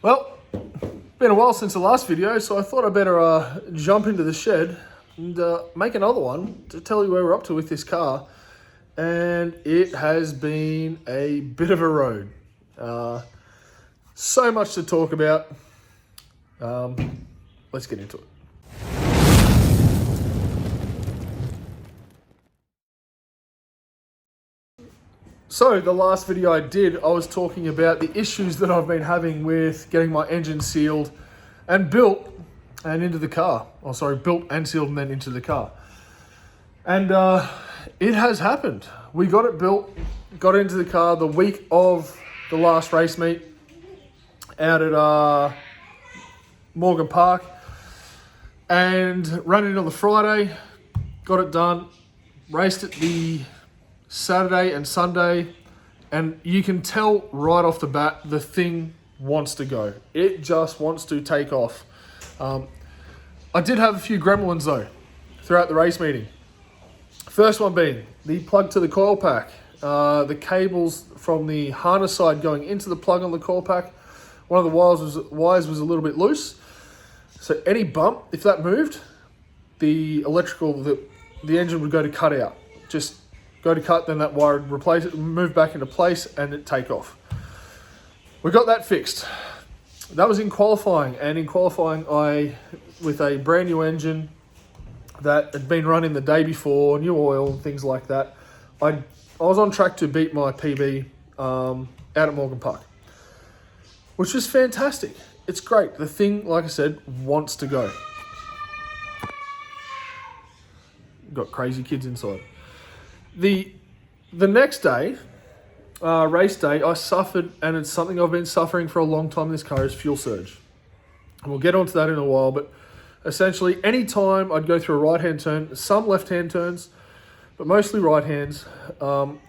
Well, been a while since the last video, so I thought I'd better jump into the shed and make another one to tell you where we're up to with this car. And it has been a bit of a road. So much to talk about. Let's get into it. So the last video I did, I was talking about the issues that I've been having with getting my engine sealed and built and into the car. Oh, sorry, built and sealed and then into the car. And it has happened. We got it built, got into the car the week of the last race meet out at Morgan Park, and ran it on the Friday, got it done, raced it the Saturday and Sunday, and you can tell right off the bat the thing wants to go. It just wants to take off. I did have a few gremlins though throughout the race meeting. First one being the plug to the coil pack. The cables from the harness side going into the plug on the coil pack, one of the wires was a little bit loose. So any bump, if that moved, the engine would go to cut out. Just go to cut, then that wire would replace it, move back into place, and it'd take off. We got that fixed. That was in qualifying, and in qualifying, with a brand new engine that had been running the day before, new oil and things like that, I was on track to beat my PB out at Morgan Park, which was fantastic. It's great. The thing, like I said, wants to go. Got crazy kids inside. The next day, race day, I suffered, and it's something I've been suffering for a long time in this car, is fuel surge. And we'll get onto that in a while, but essentially any time I'd go through a right-hand turn, some left-hand turns, but mostly right-hands,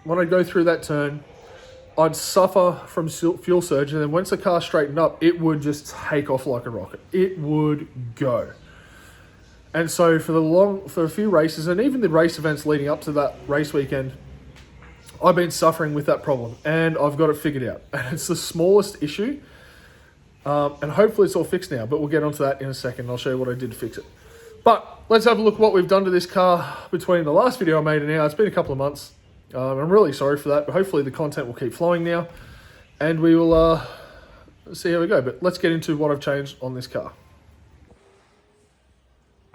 when I'd go through that turn, I'd suffer from fuel surge, and then once the car straightened up, it would just take off like a rocket. It would go. And so for a few races, and even the race events leading up to that race weekend, I've been suffering with that problem, and I've got it figured out. And it's the smallest issue, and hopefully it's all fixed now, but we'll get onto that in a second. I'll show you what I did to fix it. But let's have a look at what we've done to this car between the last video I made and now. It's been a couple of months. I'm really sorry for that, but hopefully the content will keep flowing now, and we will see how we go. But let's get into what I've changed on this car.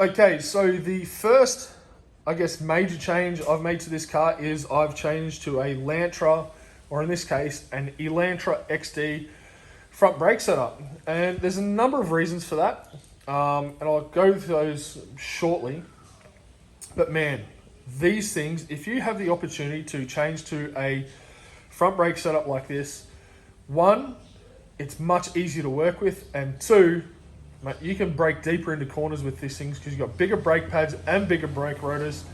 Okay, so the first, I guess, major change I've made to this car is I've changed to a Lantra, or in this case, an Elantra XD front brake setup. And there's a number of reasons for that, and I'll go through those shortly. But man, these things, if you have the opportunity to change to a front brake setup like this, one, it's much easier to work with, and two, mate, you can brake deeper into corners with these things because you've got bigger brake pads and bigger brake rotors,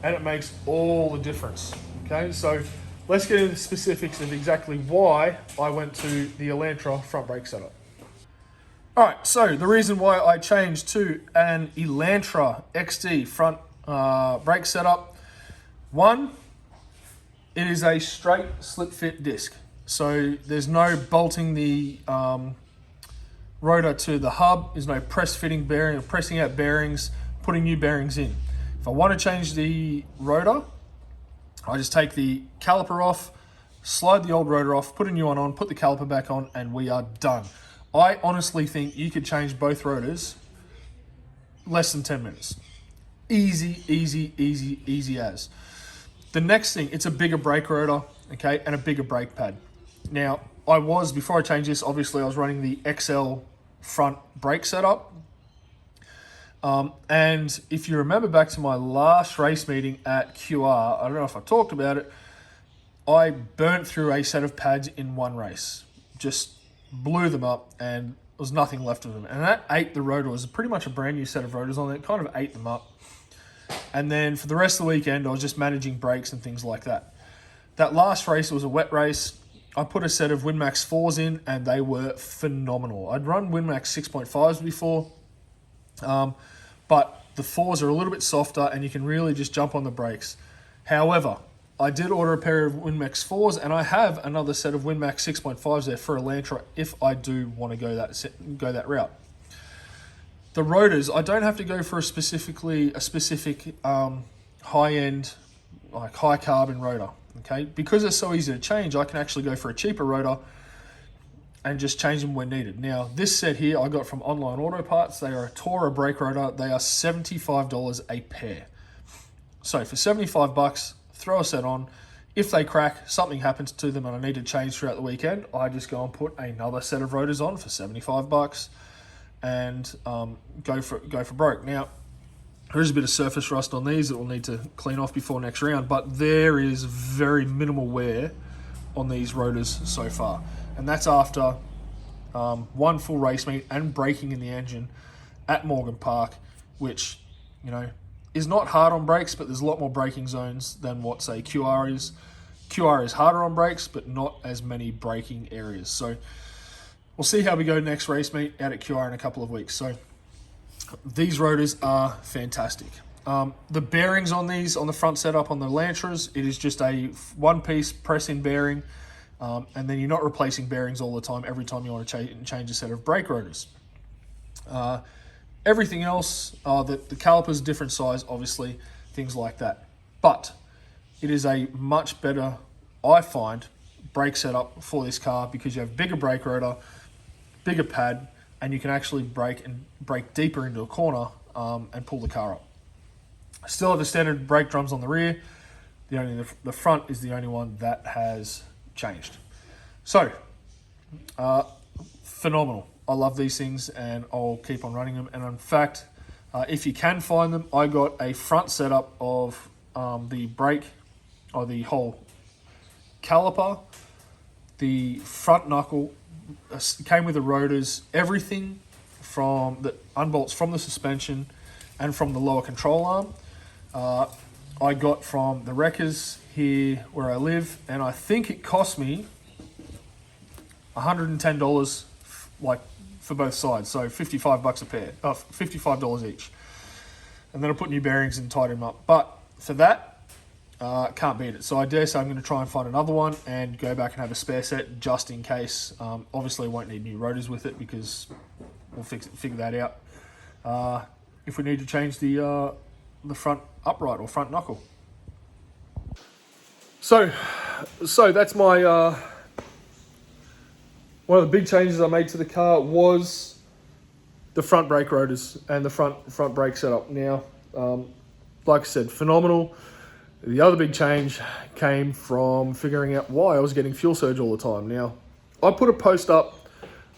and it makes all the difference. Okay, so let's get into the specifics of exactly why I went to the Elantra front brake setup. All right, so the reason why I changed to an Elantra XD front brake setup, one, it is a straight slip fit disc. So there's no bolting the rotor to the hub, there's no press fitting bearing or pressing out bearings, putting new bearings in. If I want to change the rotor, I just take the caliper off, slide the old rotor off, put a new one on, put the caliper back on, and we are done. I honestly think you could change both rotors less than 10 minutes. Easy, easy, easy, easy as. The next thing, it's a bigger brake rotor, okay, and a bigger brake pad. Now, before I changed this, obviously I was running the XL front brake setup. And if you remember back to my last race meeting at QR, I don't know if I talked about it, I burnt through a set of pads in one race. Just blew them up, and there was nothing left of them. And that ate the rotor. It was pretty much a brand new set of rotors on it. It kind of ate them up. And then for the rest of the weekend, I was just managing brakes and things like that. That last race, it was a wet race. I put a set of WinMax 4s in, and they were phenomenal. I'd run WinMax 6.5s before, but the 4s are a little bit softer, and you can really just jump on the brakes. However, I did order a pair of WinMax 4s, and I have another set of WinMax 6.5s there for Elantra if I do want to go that route. The rotors, I don't have to go for a specific high-end, like high carbon rotor. Okay, because they're so easy to change, I can actually go for a cheaper rotor and just change them when needed. Now, this set here I got from Online Auto Parts. They are a Tora brake rotor. They are $75 a pair. So for $75, throw a set on. If they crack, something happens to them and I need to change throughout the weekend, I just go and put another set of rotors on for $75 and go for broke. Now, there is a bit of surface rust on these that we'll need to clean off before next round, but there is very minimal wear on these rotors so far. And that's after one full race meet and braking in the engine at Morgan Park, which, you know, is not hard on brakes, but there's a lot more braking zones than what, say, QR is. QR is harder on brakes, but not as many braking areas. So we'll see how we go next race meet out at QR in a couple of weeks. So these rotors are fantastic. The bearings on these, on the front setup on the Elantras, it is just a one-piece press-in bearing, and then you're not replacing bearings all the time every time you want to change a set of brake rotors. Everything else, the calipers, different size, obviously, things like that. But it is a much better, I find, brake setup for this car because you have bigger brake rotor, bigger pad, and you can actually brake deeper into a corner and pull the car up. Still have the standard brake drums on the rear. The front is the only one that has changed. So, phenomenal. I love these things and I'll keep on running them. And in fact, if you can find them, I got a front setup of the brake, or the whole caliper, the front knuckle, came with the rotors, everything from that unbolts from the suspension and from the lower control arm. I got from the wreckers here where I live, and I think it cost me $110 like for both sides, so $55 a pair, $55 each. And then I put new bearings and tied them up. But for that, can't beat it. So I dare say I'm going to try and find another one and go back and have a spare set just in case. Obviously, I won't need new rotors with it because we'll figure that out. If we need to change the front upright or front knuckle. So that's my one of the big changes I made to the car was the front brake rotors and the front brake setup. Now, like I said, phenomenal. The other big change came from figuring out why I was getting fuel surge all the time. Now, I put a post up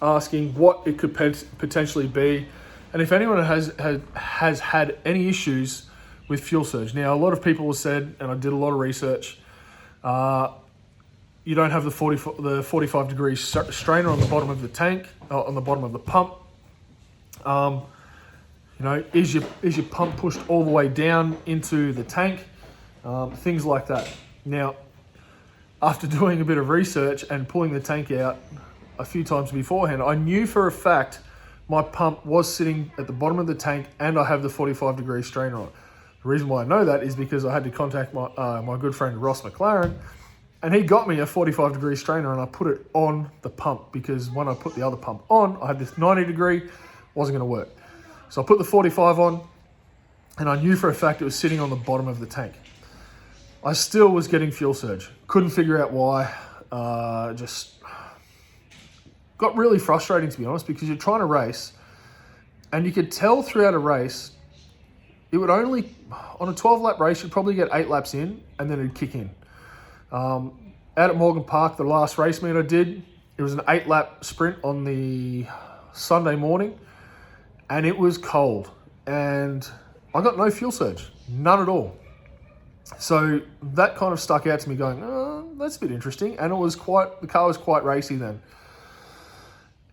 asking what it could potentially be, and if anyone has had any issues with fuel surge. Now, a lot of people have said, and I did a lot of research, you don't have the 45 degree strainer on the bottom of the tank, on the bottom of the pump. Is your pump pushed all the way down into the tank? Things like that. Now, after doing a bit of research and pulling the tank out a few times beforehand, I knew for a fact my pump was sitting at the bottom of the tank and I have the 45 degree strainer on. The reason why I know that is because I had to contact my good friend Ross McLaren, and he got me a 45 degree strainer and I put it on the pump because when I put the other pump on, I had this 90 degree, wasn't going to work. So I put the 45 on and I knew for a fact it was sitting on the bottom of the tank. I still was getting fuel surge. Couldn't figure out why. Just got really frustrating, to be honest, because you're trying to race and you could tell throughout a race, it would only, on a 12-lap race, you'd probably get 8 laps in and then it'd kick in. Out at Morgan Park, the last race meet I did, it was an 8-lap sprint on the Sunday morning and it was cold and I got no fuel surge, none at all. So that kind of stuck out to me going, oh, that's a bit interesting. And the car was quite racy then.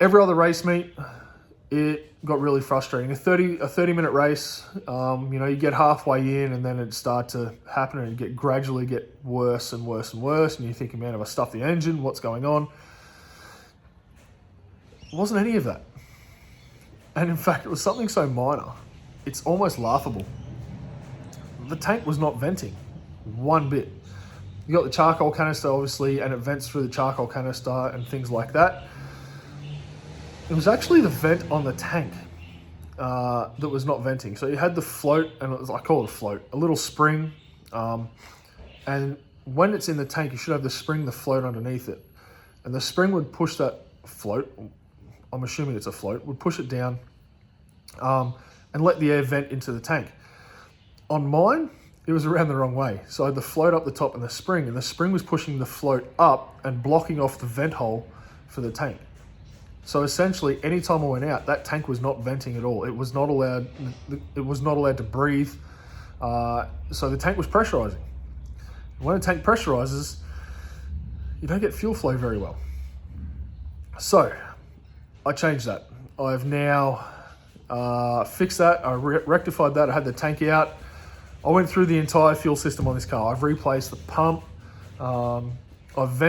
Every other race meet, it got really frustrating. A 30-minute race, you get halfway in and then it'd start to happen and it'd gradually get worse and worse and worse. And you're thinking, man, have I stuffed the engine? What's going on? It wasn't any of that. And in fact, it was something so minor, it's almost laughable. The tank was not venting one bit. You got the charcoal canister, obviously, and it vents through the charcoal canister and things like that. It was actually the vent on the tank that was not venting. So you had the float, and it was, I call it a float, a little spring. And when it's in the tank, you should have the spring, the float underneath it. And the spring would push that float, I'm assuming it's a float, would push it down and let the air vent into the tank. On mine, it was around the wrong way. So I had the float up the top and the spring was pushing the float up and blocking off the vent hole for the tank. So essentially, anytime I went out, that tank was not venting at all. It was not allowed to breathe. So the tank was pressurizing. When a tank pressurizes, you don't get fuel flow very well. So I changed that. I've now fixed that. I rectified that. I had the tank out. I went through the entire fuel system on this car. I've replaced the pump. I've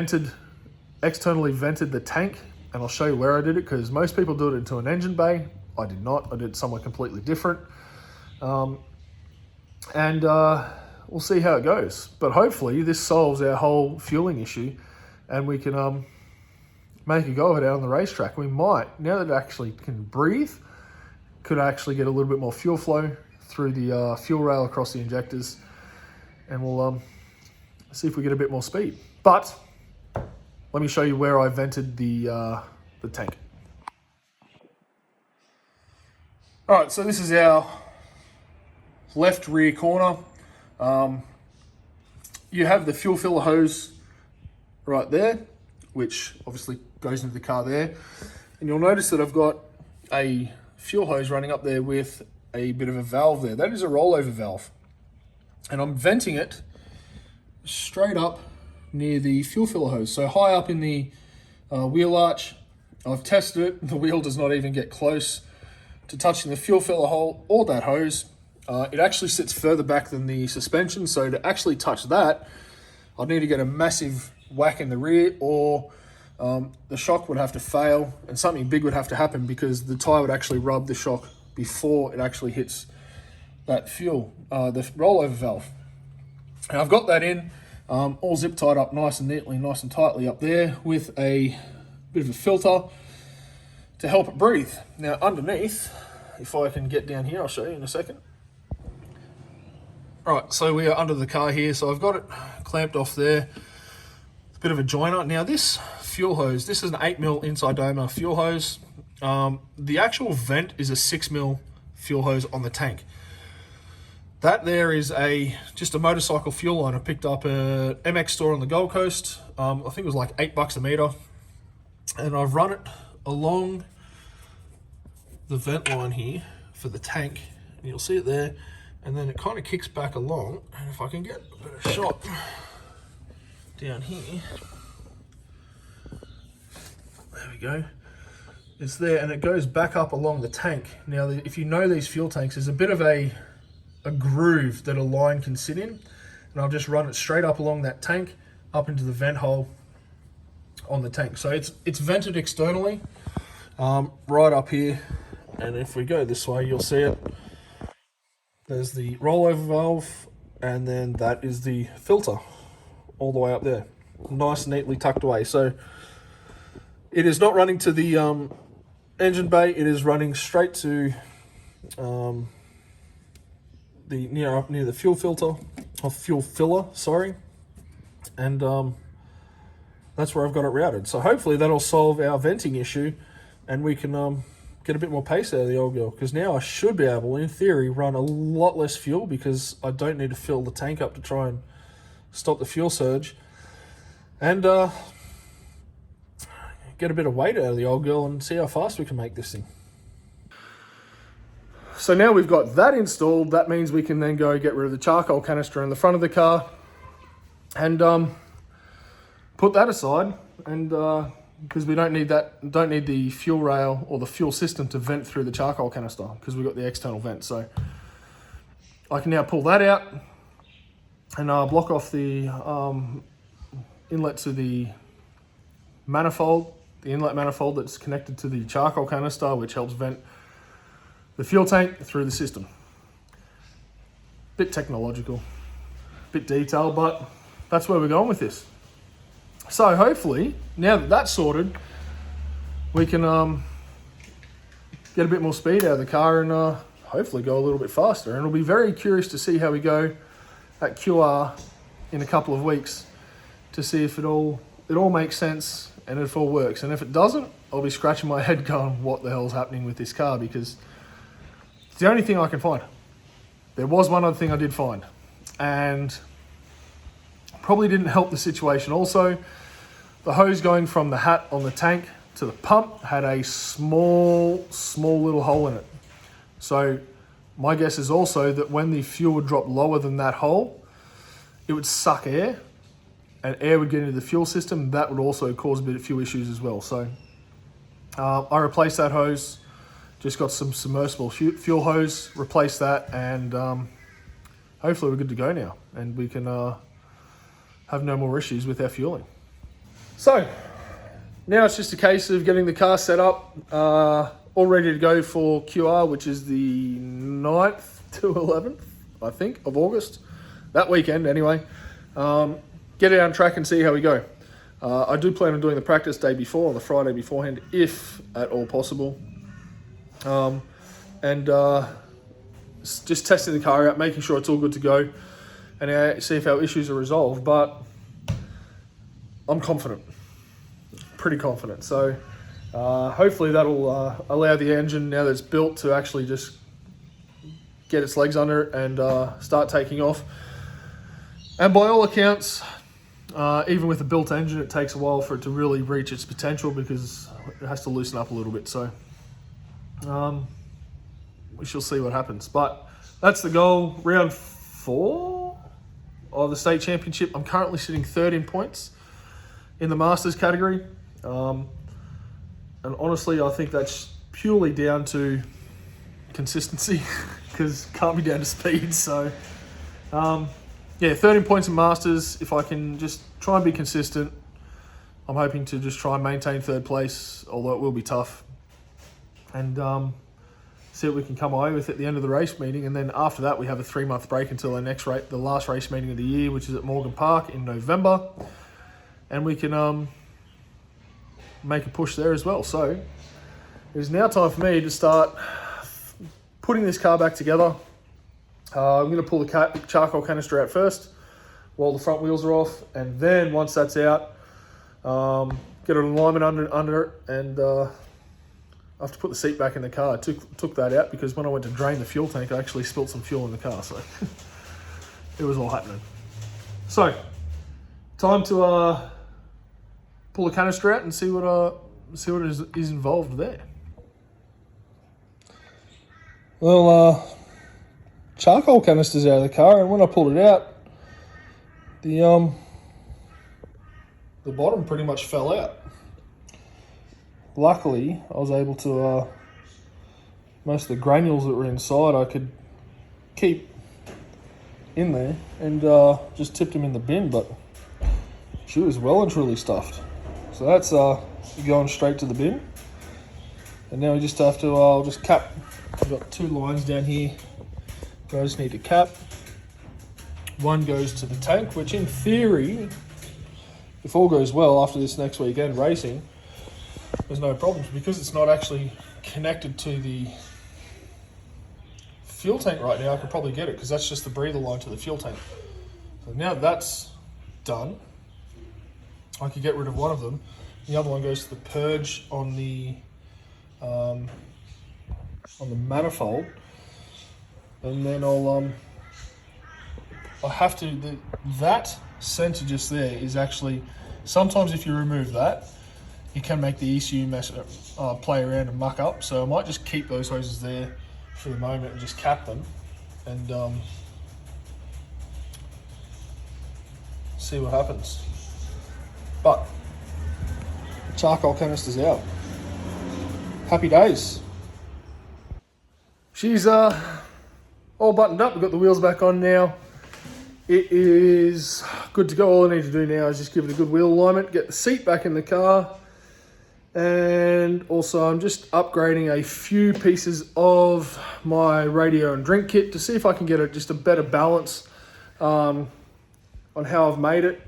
externally vented the tank, and I'll show you where I did it, because most people do it into an engine bay. I did not. I did it somewhere completely different. We'll see how it goes. But hopefully this solves our whole fueling issue, and we can make a go of it out on the racetrack. We might, now that it actually can breathe, could actually get a little bit more fuel flow through the fuel rail across the injectors, and we'll see if we get a bit more speed. But let me show you where I vented the tank. All right, so this is our left rear corner. You have the fuel filler hose right there, which obviously goes into the car there. And you'll notice that I've got a fuel hose running up there with a bit of a valve there. That is a rollover valve. And I'm venting it straight up near the fuel filler hose. So high up in the wheel arch. I've tested it. The wheel does not even get close to touching the fuel filler hole or that hose. It actually sits further back than the suspension. So to actually touch that, I'd need to get a massive whack in the rear, or the shock would have to fail and something big would have to happen, because the tyre would actually rub the shock before it actually hits that fuel, the rollover valve. And I've got that in, all zip tied up nice and neatly, nice and tightly up there, with a bit of a filter to help it breathe. Now underneath, if I can get down here, I'll show you in a second. All right, so we are under the car here. So I've got it clamped off there. A bit of a joiner. Now this fuel hose, this is an 8mm inside Doma fuel hose. The actual vent is a 6mm fuel hose on the tank. That there is just a motorcycle fuel line I picked up at MX store on the Gold Coast. I think it was like $8 a meter. And I've run it along the vent line here for the tank. And you'll see it there. And then it kind of kicks back along. And if I can get a bit of shot down here. There we go. It's there, and it goes back up along the tank. Now, if you know these fuel tanks, there's a bit of a groove that a line can sit in. And I'll just run it straight up along that tank, up into the vent hole on the tank. So it's vented externally, right up here. And if we go this way, you'll see it. There's the rollover valve, and then that is the filter all the way up there. Nice and neatly tucked away. So it is not running to the engine bay. It is running straight to near the fuel filter, or fuel filler, sorry. And that's where I've got it routed. So hopefully that'll solve our venting issue, and we can get a bit more pace out of the old girl, because now I should be able, in theory, run a lot less fuel, because I don't need to fill the tank up to try and stop the fuel surge, and get a bit of weight out of the old girl and see how fast we can make this thing. So now we've got that installed, that means we can then go get rid of the charcoal canister in the front of the car and put that aside, and because we don't need the fuel rail or the fuel system to vent through the charcoal canister, because we've got the external vent. So I can now pull that out and block off the inlet to the manifold, the inlet manifold that's connected to the charcoal canister, which helps vent the fuel tank through the system. Bit technological, bit detailed, but that's where we're going with this. So hopefully, now that that's sorted, we can get a bit more speed out of the car and hopefully go a little bit faster. And it'll be very curious to see how we go at QR in a couple of weeks to see if it all makes sense and if it all works. And if it doesn't, I'll be scratching my head going, what the hell's happening with this car? Because it's the only thing I can find. There was one other thing I did find, and probably didn't help the situation. Also, the hose going from the hat on the tank to the pump had a small little hole in it. So my guess is also that when the fuel would drop lower than that hole, it would suck air, and air would get into the fuel system. That would also cause a bit of fuel issues as well. So I replaced that hose, just got some submersible fuel hose, replaced that, and hopefully we're good to go now, and we can have no more issues with our fueling. So now it's just a case of getting the car set up, all ready to go for QR, which is the 9th to 11th, I think, of August. That weekend, anyway. Get it on track and see how we go. I do plan on doing the practice day before, on the Friday beforehand, if at all possible. Just testing the car out, making sure it's all good to go, and see if our issues are resolved. But I'm confident, pretty confident. So hopefully that'll allow the engine, now that it's built, to actually just get its legs under it and start taking off. And by all accounts, even with a built engine, it takes a while for it to really reach its potential because it has to loosen up a little bit. So we shall see what happens. But that's the goal. Round 4 of the state championship. I'm currently sitting third in points in the Masters category. And honestly, I think that's purely down to consistency because can't be down to speed. So yeah, 13 points in Masters. If I can just try and be consistent, I'm hoping to just try and maintain third place, although it will be tough. And see what we can come away with at the end of the race meeting. And then after that, we have a 3-month break until the last race meeting of the year, which is at Morgan Park in November. And we can make a push there as well. So it is now time for me to start putting this car back together. I'm going to pull the charcoal canister out first while the front wheels are off, and then once that's out, get an alignment under it, and I have to put the seat back in the car. I took that out because when I went to drain the fuel tank, I actually spilled some fuel in the car, so it was all happening. So, time to pull the canister out and see what is involved there. Well, charcoal canister's out of the car, and when I pulled it out, the bottom pretty much fell out. Luckily, I was able to most of the granules that were inside I could keep in there, and just tipped them in the bin, but she was well and truly stuffed. So that's going straight to the bin, and now we just have to I'll just cap. I've got 2 lines down here I just need to cap. One goes to the tank, which in theory, if all goes well after this next weekend racing, there's no problems because it's not actually connected to the fuel tank right now. I could probably get it because that's just the breather line to the fuel tank. So now that's done, I could get rid of one of them. The other one goes to the purge on the manifold. And then I have to, that sensor just there is actually, sometimes if you remove that, you can make the ECU play around and muck up. So I might just keep those hoses there for the moment and just cap them and see what happens. But charcoal canister's out. Happy days. She's all buttoned up. We've got the wheels back on now. It is good to go. All I need to do now is just give it a good wheel alignment, get the seat back in the car, and also I'm just upgrading a few pieces of my radio and drink kit to see if I can get just a better balance. I on how I've made it.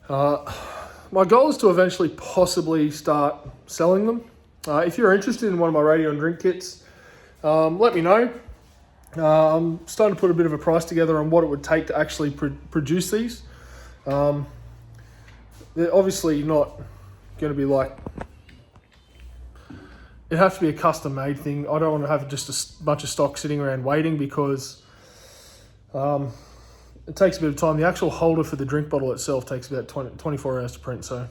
My goal is to eventually possibly start selling them. If you're interested in one of my radio and drink kits, let me know. I'm starting to put a bit of a price together on what it would take to actually produce these. They're obviously not going to be like... It has to be a custom-made thing. I don't want to have just a bunch of stock sitting around waiting because it takes a bit of time. The actual holder for the drink bottle itself takes about 24 hours to print, so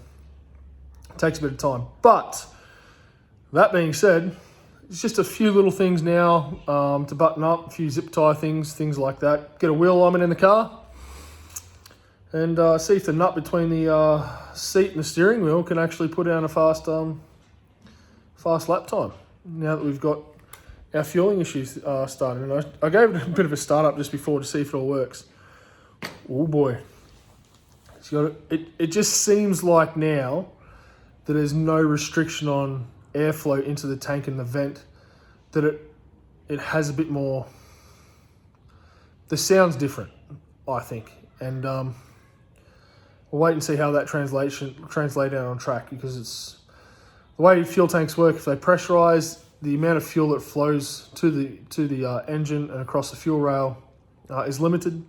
it takes a bit of time. But that being said, it's just a few little things now to button up, a few zip tie things like that. Get a wheel alignment in the car and see if the nut between the seat and the steering wheel can actually put down a fast lap time. Now that we've got our fueling issues started, and I gave it a bit of a start up just before to see if it all works. Oh boy, it's got it. It just seems like now that there's no restriction on airflow into the tank and the vent, that it has a bit more. The sound's different, I think, and we'll wait and see how that translates out on track, because it's the way fuel tanks work. If they pressurize, the amount of fuel that flows to the engine and across the fuel rail is limited.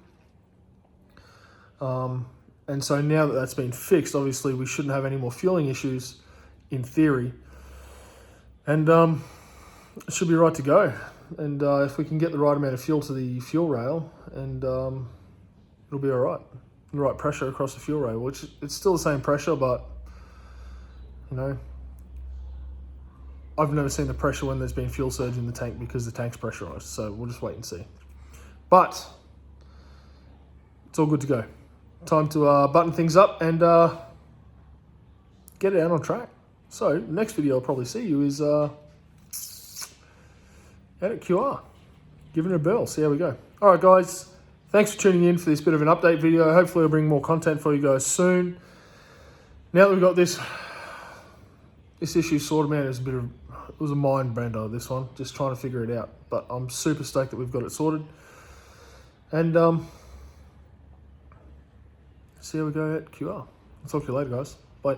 And so now that that's been fixed, obviously we shouldn't have any more fueling issues in theory. And it should be right to go. And if we can get the right amount of fuel to the fuel rail, and it'll be all right. The right pressure across the fuel rail, which it's still the same pressure, but you know, I've never seen the pressure when there's been fuel surge in the tank because the tank's pressurized. So we'll just wait and see. But it's all good to go. Time to button things up and get it out on track. So the next video I'll probably see you is out at QR. Giving it a bell, see how we go. All right, guys. Thanks for tuning in for this bit of an update video. Hopefully I'll bring more content for you guys soon. Now that we've got this issue sorted, man, it was a mind bender, this one. Just trying to figure it out. But I'm super stoked that we've got it sorted. And see how we go at QR. I'll talk to you later, guys. Bye.